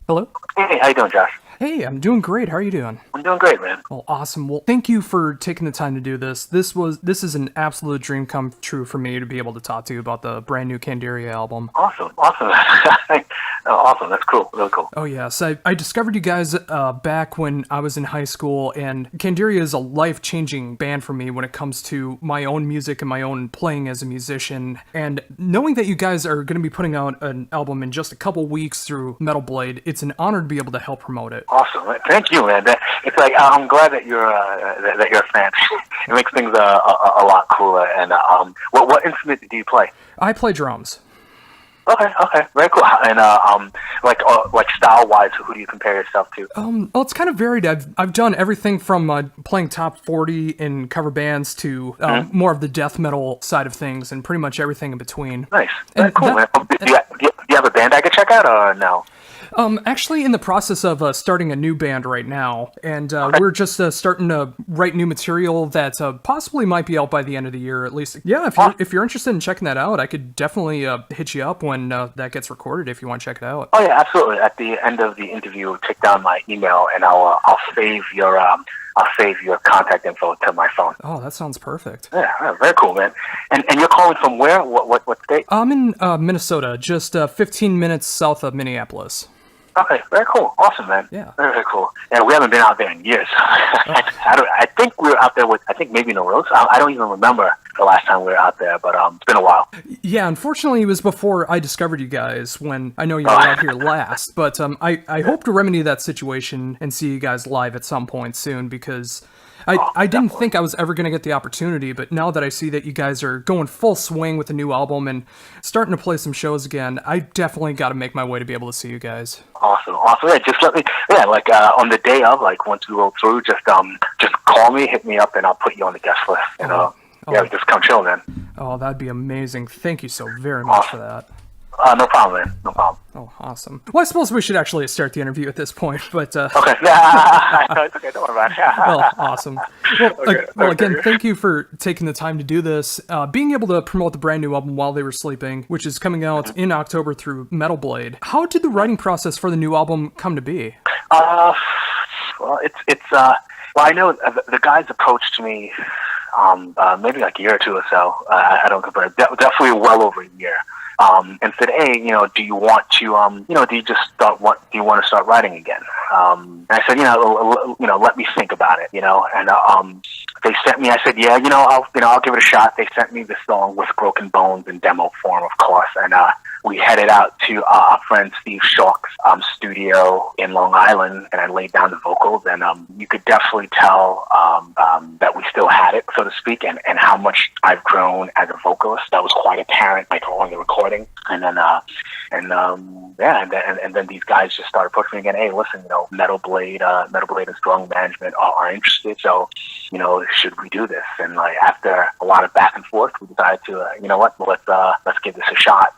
Hello? Hey, how you doing, Josh? Hey, I'm doing great. How are you doing? I'm doing great, man. Oh, awesome. Well, thank you for taking the time to do this. This is an absolute dream come true for me to be able to talk to you about the brand new Candiria album. Awesome. Awesome. That's cool. Really cool. Oh yes, I discovered you guys back when I was in high school, and Candiria is a life-changing band for me when it comes to my own music and my own playing as a musician. And knowing that you guys are going to be putting out an album in just a couple weeks through Metal Blade, it's an honor to be able to help promote it. Awesome. Thank you, man. It's like I'm glad that you're a fan. It makes things a lot cooler. And what instrument do you play? I play drums. Okay, very cool. And like style wise, who do you compare yourself to? Well, it's kind of varied. I've done everything from playing top 40 in cover bands to more of the death metal side of things, and pretty much everything in between. Nice, very cool, man. Do you have a band I could check out, or no? Actually in the process of starting a new band right now, and we're just starting to write new material that possibly might be out by the end of the year, at least. Yeah, if you're interested in checking that out, I could definitely hit you up when that gets recorded if you want to check it out. Oh yeah, absolutely. At the end of the interview, take down my email, and I'll save your contact info to my phone. Oh, that sounds perfect. Yeah, very cool, man. And you're calling from where? What state? I'm in Minnesota, just 15 minutes south of Minneapolis. Okay, very cool. Awesome, man. Yeah. Very cool. And we haven't been out there in years. I think we were out there with, maybe No Rose. I don't even remember the last time we were out there, but it's been a while. Yeah, unfortunately, it was before I discovered you guys, when I know you were out here last. But I hope to remedy that situation and see you guys live at some point soon, because I didn't think I was ever going to get the opportunity, but now that I see that you guys are going full swing with the new album and starting to play some shows again, I definitely got to make my way to be able to see you guys. Awesome. Yeah, just let me, on the day of, once we roll through, just call me, hit me up, and I'll put you on the guest list. Just come chill, man. Oh, that'd be amazing. Thank you so very much for that. No problem, man. No problem. Oh, awesome. Well, I suppose we should actually start the interview at this point, but... Okay. No, it's okay. Don't worry about it. Well, awesome. Well, again, thank you for taking the time to do this. Being able to promote the brand new album While They Were Sleeping, which is coming out in October through Metal Blade. How did the writing process for the new album come to be? Well, I know the guys approached me maybe like a year or two or so. I don't compare. Definitely well over a year. And said, hey, do you want to, do you want to start writing again? And I said, let me think about it, and, they sent me, I said, yeah, I'll give it a shot. They sent me the song With Broken Bones in demo form, of course. And, we headed out to our friend Steve Shawk's studio in Long Island, and I laid down the vocals, and you could definitely tell that we still had it, so to speak, and how much I've grown as a vocalist. That was quite apparent, on the recording. And then and then these guys just started pushing me again. Hey, listen, Metal Blade and Strong Management are interested, so should we do this? And after a lot of back and forth, we decided to let's give this a shot.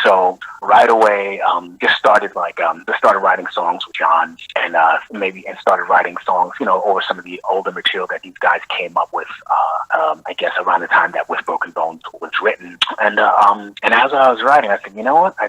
So right away, just started writing songs with John, and started writing songs, over some of the older material that these guys came up with. I guess around the time that With Broken Bones was written, and as I was writing, I said, you know what? I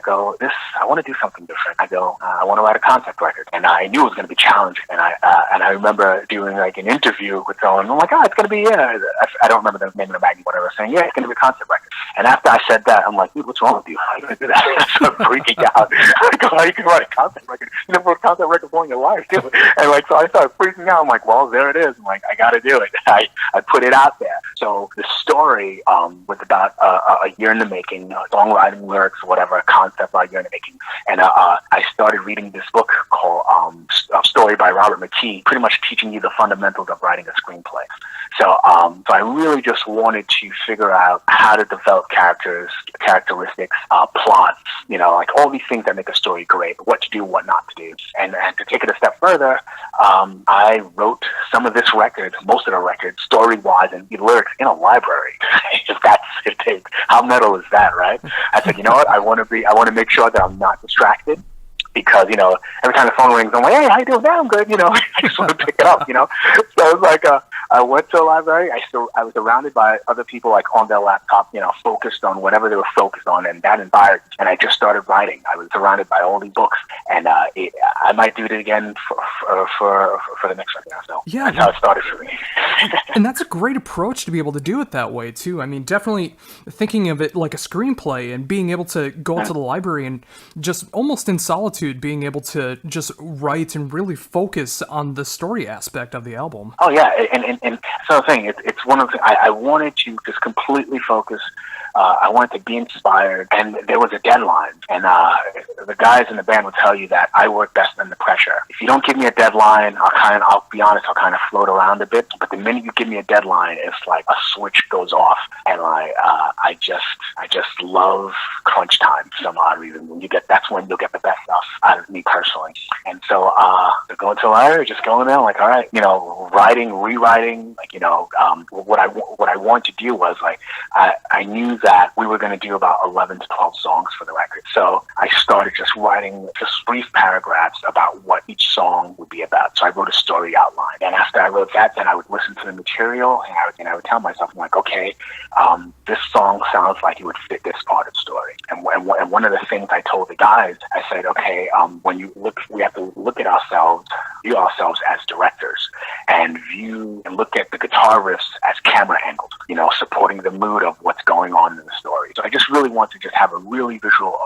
want to do something different. I want to write a concept record, and I knew it was going to be challenging. And I remember doing an interview with someone. I'm like, it's going to be I don't remember the name of the magazine, whatever. Saying, yeah, it's going to be a concept record. And after I said that, I'm like, dude, what's wrong with you? How are you going to do that? I started freaking out. I go, how you can write a concept record? You never wrote a concept record before in your life, too. And so I started freaking out. I'm like, well, there it is. I'm like, I got to do it. I put it out there. So the story was about a year in the making, songwriting, lyrics, whatever, a concept about a year in the making. And I started reading this book called Story by Robert McKee, pretty much teaching you the fundamentals of writing a screenplay. So I really just wanted to figure out how to develop characteristics, plots, all these things that make a story great, what to do, what not to do. And to take it a step further, I wrote some of this record, most of the record, story-wise and the lyrics in a library. If that's it takes. How metal is that, right? I said, you know what? I want to make sure that I'm not distracted. Because, every time the phone rings, I'm like, hey, how you doing? Yeah, I'm good, I just want to pick it up, So it was like, I went to a library. I was surrounded by other people, on their laptop, focused on whatever they were focused on, and that inspired. And I just started writing. I was surrounded by all these books, and I I might do it again for the next record now. So yeah, that's how it started for me. And that's a great approach to be able to do it that way too. I mean, definitely thinking of it like a screenplay and being able to go out to the library and just almost in solitude being able to just write and really focus on the story aspect of the album. Oh yeah, and so the thing, it's one of the, I wanted to just completely focus. I wanted to be inspired, and there was a deadline. And the guys in the band will tell you that I work best under pressure. If you don't give me a deadline, I'll be honest, I'll kind of float around a bit. But the minute you give me a deadline, it's like a switch goes off, and I just love crunch time for some odd reason. That's when you'll get the best stuff out of me personally. And so going to the library, just going there, like, all right, writing, rewriting, like, what I wanted to do was like I knew that we were going to do about 11 to 12 songs for the record. So I started just writing just brief paragraphs about what each song would be about. So I wrote a story outline. And after I wrote that, then I would listen to the material and I would tell myself, I'm like, okay, this song sounds like it would fit this part of the story. And one of the things I told the guys, I said, okay, when you look, we have to look at ourselves, view ourselves as directors and look at the guitar riffs as camera angles, supporting the mood of what's going on in the story. So I just really want to just have a real visual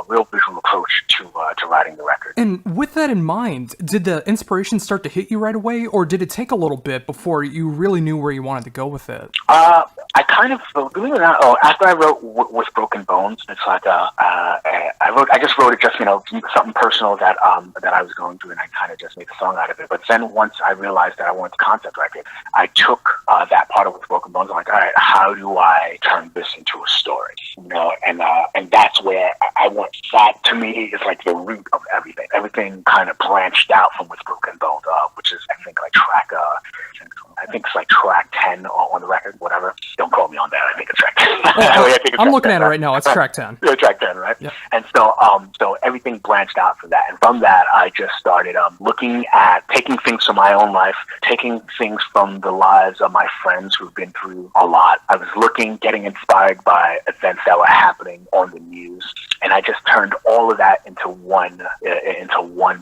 approach to writing the record. And with that in mind, did the inspiration start to hit you right away, or did it take a little bit before you really knew where you wanted to go with it? I kind of, believe it or not, after I wrote with Broken Bones, it's like I just wrote it just something personal that I was going through, and I kind of just made a song out of it. But then once I realized that I wanted to concept record, I took that part of with Broken Bones. I'm like, all right, how do I turn this into a story? And that's where I want. That to me is like the root of everything. Everything kind of branched out from with Broken Bones, which is I think it's like track 10 on the record, whatever. Don't quote me on that. I think it's track 10. I'm looking at it right now. It's track 10. Yeah, track 10, right? Yeah. And so everything branched out from that. And from that, I just started looking at taking things from my own life, taking things from the lives of my friends who've been through a lot. I was getting inspired by events that were happening on the news. And I just turned all of that into one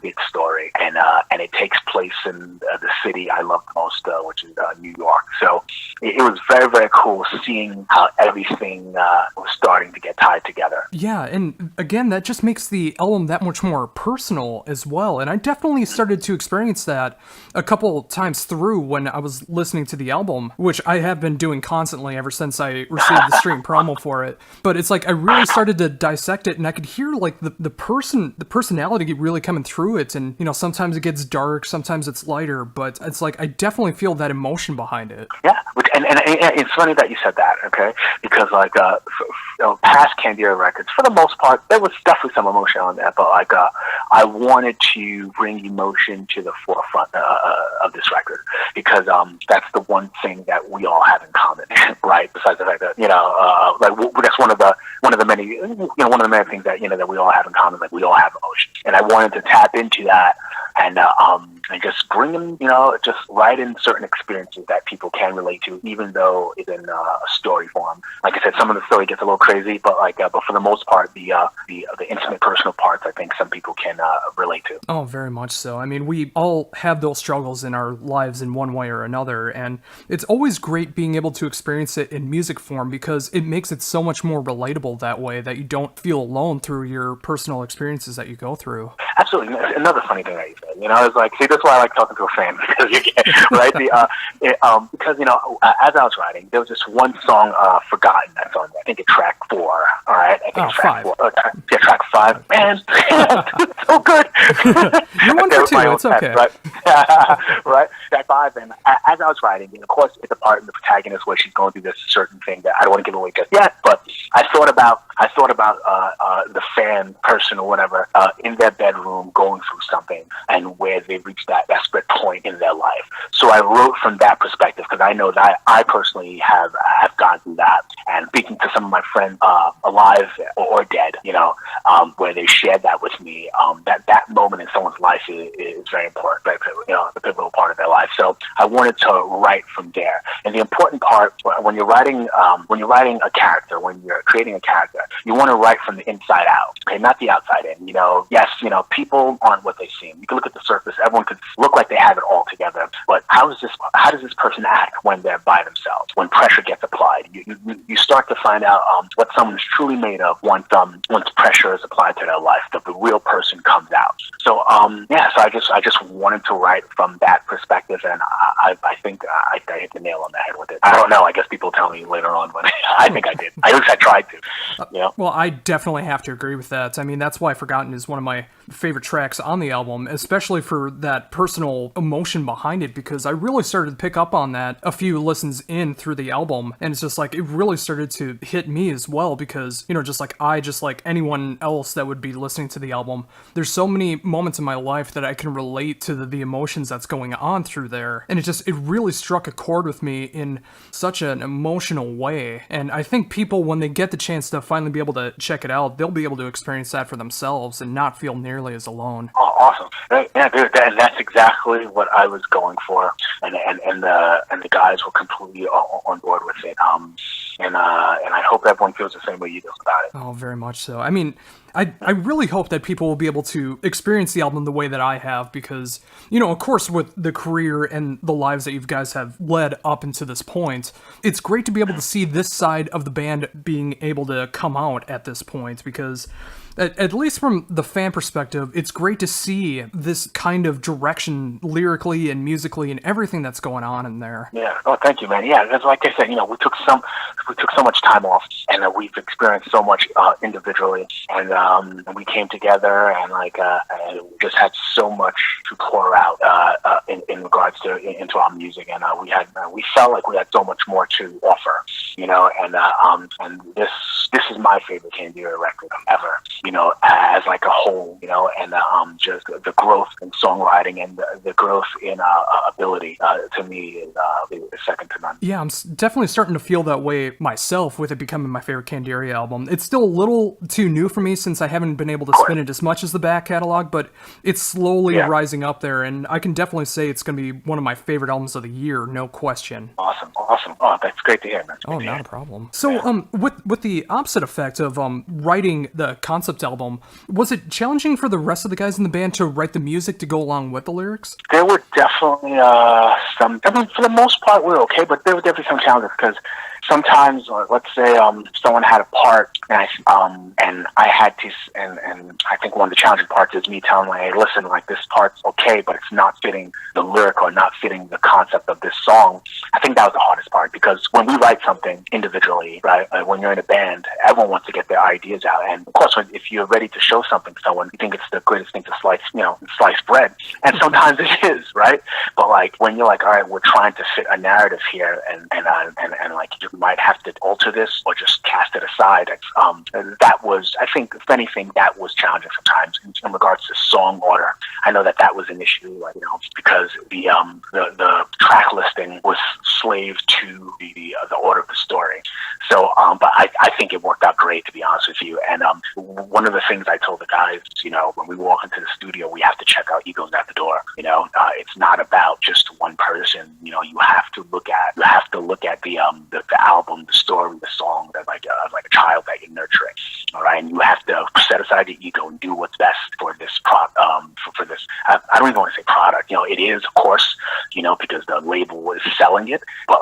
big story. And it takes place in the city I love the most, which is New York. So it was very, very cool seeing how everything was starting to get tied together. Yeah, and again, that just makes the album that much more personal as well. And I definitely started to experience that a couple times through when I was listening to the album, which I have been doing constantly ever since I received the stream promo for it. But it's like I really started to dissect it, and I could hear like the personality really coming through it. And sometimes it gets dark, sometimes it's lighter, but it's like I definitely feel that emotion behind it. Yeah, and it's funny that you said that, okay? Because like past Candiria records, for the most part, there was definitely some emotion on that, but like I wanted to bring emotion to the forefront of this record because that's the one thing that we all have in common, right? Besides the fact that that's one of the many things that that we all have in common, like we all have emotion, and I wanted to tap into that and just bring them, just write in certain experiences that people can relate to, even though it's in a story form. Like I said, some of the story gets a little crazy, but but for the most part, the intimate, personal parts, I think some people can relate to. Oh, very much so. I mean, we all have those struggles in our lives in one way or another, and it's always great being able to experience it in music form because it makes it so much more relatable that way that you don't feel alone through your personal experiences that you go through. Absolutely. Another funny thing that you said, it's like, see, that's why I like talking to a fan because you get, right? Because, as I was writing, there was this one song, Forgotten, that's on, I think it's track 4, all right? I think it's track 5. 4. Yeah, track 5. Man, it's so good. You're 1 for 2, it's okay. Right? Right? Track 5, and as I was writing, of course, it's a part of the protagonist where she's going through this certain thing that I don't want to give away just yet, but I thought about the fan person or whatever in their bedroom going through something and where they reach that desperate point in their life. So I wrote from that perspective because I know that I personally have gone through that. And speaking to some of my friends alive or dead, where they shared that with me, that moment in someone's life is very important, the pivotal part of their life. So I wanted to write from there. And the important part when you're writing a character, when you're creating a character, you want to write from the inside out, okay, not the outside in. Yes, people aren't what they seem. You can look at the surface; everyone could look like they have it all together. But how does this person act when they're by themselves? When pressure gets applied, you start to find out what someone is truly made of once pressure is applied to their life. The real person comes out. So so I just wanted to write from that perspective, and I think I hit the nail on the head with it. I don't know. I guess people tell me later on, but I think I did. At least I tried to. Well, I definitely have to agree with that. I mean, that's why Forgotten is one of my favorite tracks on the album, especially for that personal emotion behind it, because I really started to pick up on that a few listens in through the album, and it's just like it really started to hit me as well, because just like anyone else that would be listening to the album, there's so many moments in my life that I can relate to the emotions that's going on through there, and it really struck a chord with me in such an emotional way. And I think people, when they get the chance to finally be able to check it out, they'll be able to experience that for themselves and not feel nearly as alone. Oh, awesome! Yeah, dude, that's exactly what I was going for, and the guys were completely on board with it. And I hope everyone feels the same way you do about it. Oh, very much so. I mean, I really hope that people will be able to experience the album the way that I have, because, of course, with the career and the lives that you guys have led up into this point, it's great to be able to see this side of the band being able to come out at this point, because at least from the fan perspective, it's great to see this kind of direction lyrically and musically and everything that's going on in there. Yeah. Oh, thank you, man. Yeah, that's like I said. We took so much time off, and we've experienced so much individually, and we came together, and we just had so much to pour out in regards to into our music, and we felt like we had so much more to offer, and this is my favorite Candiria record ever. As like a whole, and just the growth in songwriting and the growth in ability, to me, is second to none. Yeah, I'm definitely starting to feel that way myself with it becoming my favorite Candiria album. It's still a little too new for me since I haven't been able to spin it as much as the back catalog, but it's slowly rising up there, and I can definitely say it's going to be one of my favorite albums of the year, no question. Awesome. Oh, that's great to hear, man. Oh, not a problem. So, with the opposite effect of writing the concept album, was it challenging for the rest of the guys in the band to write the music to go along with the lyrics? There were definitely some. I mean, for the most part, we were okay, but there were definitely some challenges, because sometimes, let's say, someone had a part, and I had to, and I think one of the challenging parts is me telling them, hey, listen, this part's okay, but it's not fitting the lyric or not fitting the concept of this song. I think that was the hardest part, because when we write something individually, right, when you're in a band, everyone wants to get their ideas out, and of course, if you're ready to show something to someone, you think it's the greatest thing to slice bread, and sometimes it is, right? But when you're all right, we're trying to fit a narrative here, and you might have to alter this or just cast it aside. That was, I think, if anything, that was challenging sometimes in regards to song order. I know that was an issue, because the track listing was slave to the order of the story. So, but I think it worked out great, to be honest with you. And one of the things I told the guys, when we walk into the studio, we have to check our egos at the door. It's not about just one person. You have to look at the album, the story, the song, that like a child that you're nurturing. All right, and you have to set aside your ego and do what's best for this for this. I don't even want to say product. It is, of course, because the label is selling it, but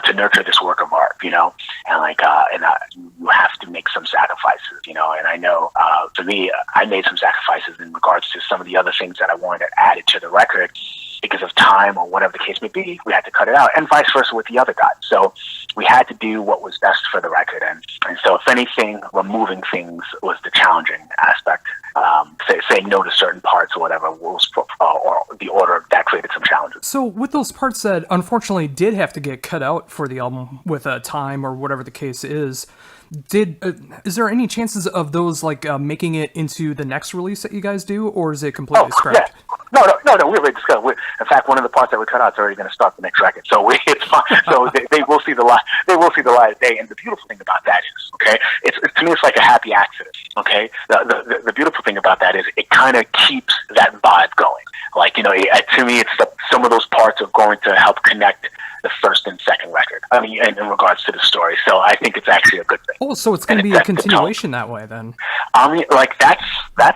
to nurture this work of art, and you have to make some sacrifices, and I know for me, I made some sacrifices in regards to some of the other things that I wanted added to the record. Because of time or whatever the case may be, we had to cut it out, and vice versa with the other guys. So we had to do what was best for the record, and so if anything, removing things was the challenging aspect. Saying no to certain parts or whatever or the order, that created some challenges. So with those parts that unfortunately did have to get cut out for the album with time or whatever the case is there any chances of those making it into the next release that you guys do, or is it completely scrapped? Yeah. No. We already discussed. In fact, one of the parts that we cut out is already going to start the next record, so it's fine. So they will see the light. They will see the light of day. And the beautiful thing about that is, okay, it's to me, it's like a happy accident. Okay, the beautiful thing about that is it kind of keeps that vibe going. Like, to me, it's some of those parts are going to help connect the first and second record. I mean, in regards to the story. So I think it's actually a good thing. Oh, so it's going to be a continuation that way then. I mean, like that's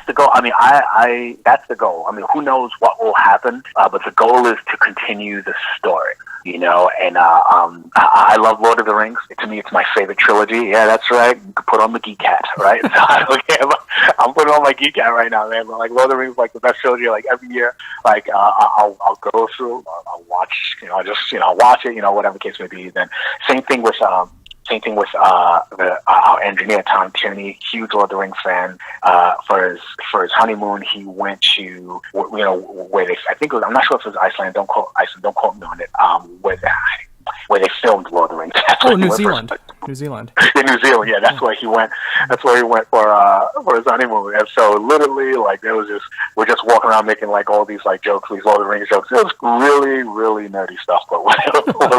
the goal. I mean, I that's the goal. I mean, who knows what will happen? But the goal is to continue the story. And I love Lord of the Rings. To me, it's my favorite trilogy. Yeah, that's right. You can put on the geek hat, right? So I don't care. I'm putting on my geek hat right now, man. But like Lord of the Rings is like the best trilogy. Like every year, like I'll go through, I'll watch, I'll watch it, whatever the case may be. Then same thing with our engineer Tom Tierney, huge Lord of the Rings fan. For his honeymoon, he went to where they, I think it was, I'm not sure if it was Iceland. Don't quote me on it. Where they filmed Lord of the Rings. New Zealand. New Zealand. In New Zealand, yeah, that's where he went. That's where he went for his honeymoon. And so literally, like, we're just walking around making like all these like jokes, these Lord of the Rings jokes. It was really, really nerdy stuff, but we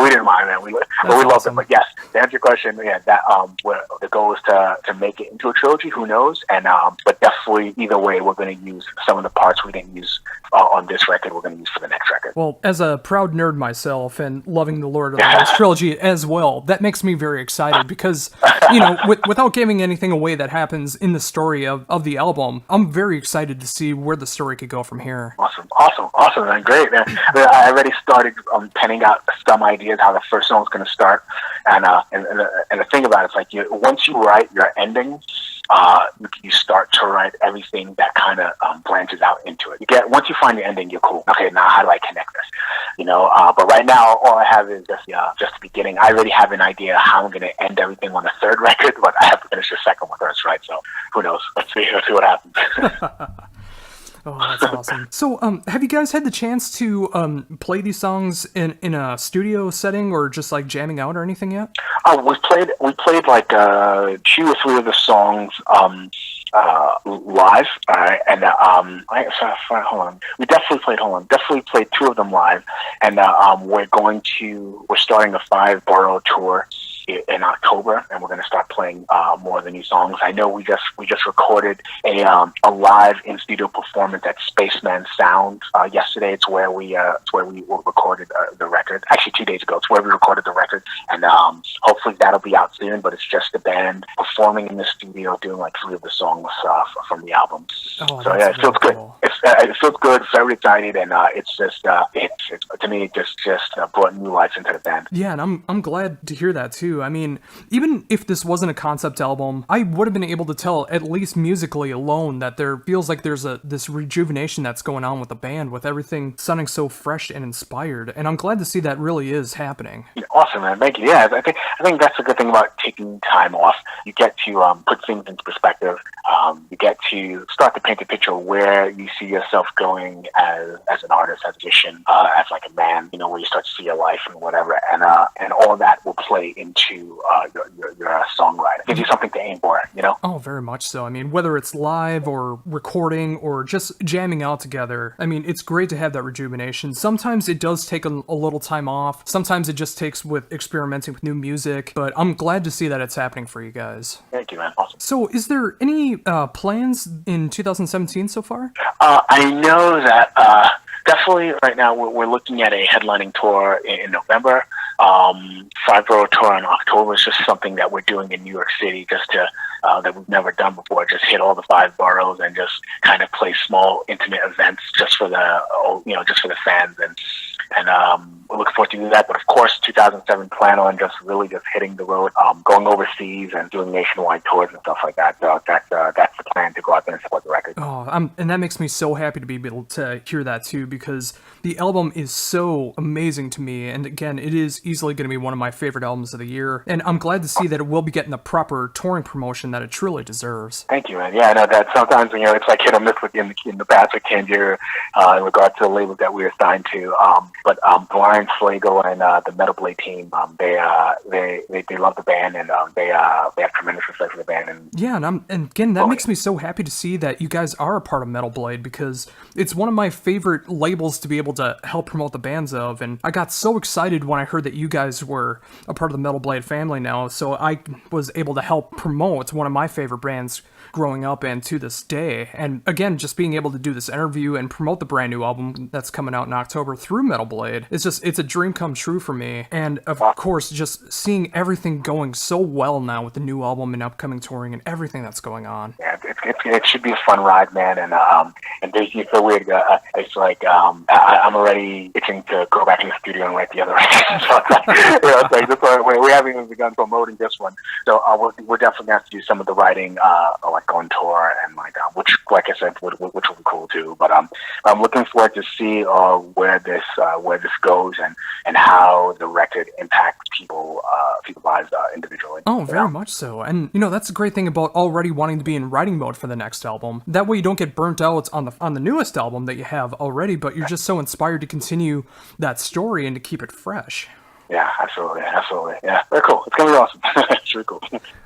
didn't mind, man. We loved it. But yes, to answer your question, yeah, that where the goal is to make it into a trilogy. Who knows? And but definitely either way, we're going to use some of the parts we didn't use on this record. We're going to use for the next record. Well, as a proud nerd myself and loving the Lord of the Rings trilogy as well, that makes me very excited because, without giving anything away that happens in the story of the album, I'm very excited to see where the story could go from here. Awesome, man. Great, man. I already started penning out some ideas how the first song's going to start, and the thing about it is like once you write your ending, you start to write everything that kind of branches out into it. Once you find the ending, you're cool. Okay, now how do I connect this? But right now, all I have is just the beginning. I already have an idea how I'm going to end everything on the third record, but I have to finish the second one first, right? So who knows? Let's see what happens. Oh, that's awesome. So, have you guys had the chance to play these songs in a studio setting or just like jamming out or anything yet? We played like 2 or 3 of the songs live, and hold on. We definitely played 2 of them live, and we're starting a 5-borough tour in October, and we're going to start playing more of the new songs. I know we just recorded a live in studio performance at Spaceman Sound yesterday. It's where we recorded the record. Actually, 2 days ago, it's where we recorded the record, and hopefully that'll be out soon. But it's just the band performing in the studio, doing like 3 of the songs from the album. Oh, so yeah, it feels good. Cool. It feels good. Very excited, and it's just to me, it just brought new life into the band. Yeah, and I'm glad to hear that too. I mean, even if this wasn't a concept album, I would have been able to tell, at least musically alone, that there feels like there's this rejuvenation that's going on with the band, with everything sounding so fresh and inspired. And I'm glad to see that really is happening. Awesome, man. Thank you. Yeah, I think that's a good thing about taking time off. You get to put things into perspective. You get to start to paint a picture of where you see yourself going as an artist, as a musician, as like a man. Where you start to see your life and whatever, and all of that will play into your songwriting. Gives you something to aim for. Oh, very much so. I mean, whether it's live or recording or just jamming out together, I mean, it's great to have that rejuvenation. Sometimes it does take a little time off. Sometimes it just takes with experimenting with new music, but I'm glad to see that it's happening for you guys. Thank you, man. Awesome. So is there any plans in 2017 so far? I know that definitely right now we're looking at a headlining tour in November. 5-borough tour in October is just something that we're doing in New York City, just to that we've never done before. Just hit all the 5 boroughs and just kind of play small, intimate events just for the fans, and we're looking forward to doing that. But of course, 2007 plan on just hitting the road, going overseas and doing nationwide tours and stuff like that. So that's the plan, to go out there and support the record. Oh, and that makes me so happy to be able to hear that too, because the album is so amazing to me, and again, it is easily going to be one of my favorite albums of the year, and I'm glad to see that it will be getting the proper touring promotion that it truly deserves. Thank you, man. Yeah, I know that sometimes it's like hit or miss in the past with Candiria in regard to the label that we were signed to, but Brian Slago and the Metal Blade team, they love the band, and they have tremendous respect for the band. And yeah, and again, that makes me so happy to see that you guys are a part of Metal Blade, because it's one of my favorite labels to be able to help promote the bands of, and I got so excited when I heard that you guys were a part of the Metal Blade family now, so I was able to help promote one of my favorite bands growing up and to this day. And again, just being able to do this interview and promote the brand new album that's coming out in October through Metal Blade, it's a dream come true for me. And of course, just seeing everything going so well now with the new album and upcoming touring and everything that's going on. Yeah, it should be a fun ride, man. And there's you feel weird. It's like I'm already itching to go back in the studio and write the other record. So it's like this one, we haven't even begun promoting this one. So we're definitely going to have to do some of the writing, like on tour, and which, like I said, which will be cool too. But I'm looking forward to see where this goes and how the record impacts people's lives individually. Oh, very much so. And that's a great thing about already wanting to be in writing mode for the next album. That way you don't get burnt out on the newest album that you have already, but you're just so inspired to continue that story and to keep it fresh. Yeah, absolutely. Yeah, very cool. It's gonna be awesome. It's really cool.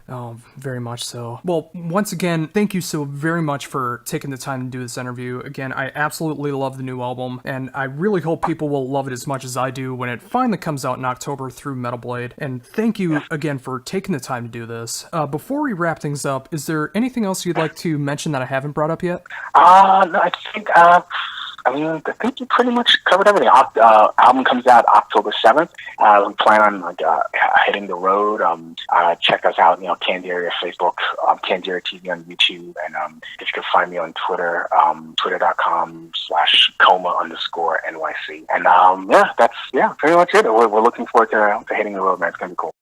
Oh, very much so. Well, once again, thank you so very much for taking the time to do this interview. Again, I absolutely love the new album, and I really hope people will love it as much as I do when it finally comes out in October through Metal Blade. And thank you again for taking the time to do this. Before we wrap things up, is there anything else you'd like to mention that I haven't brought up yet? No, I think you pretty much covered everything. Album comes out October 7th. We plan on hitting the road. Check us out, Candiria Facebook, Candiria TV on YouTube, and you can find me on Twitter, twitter.com/Coma_NYC. And that's pretty much it. We're looking forward to hitting the road, man. It's gonna be cool.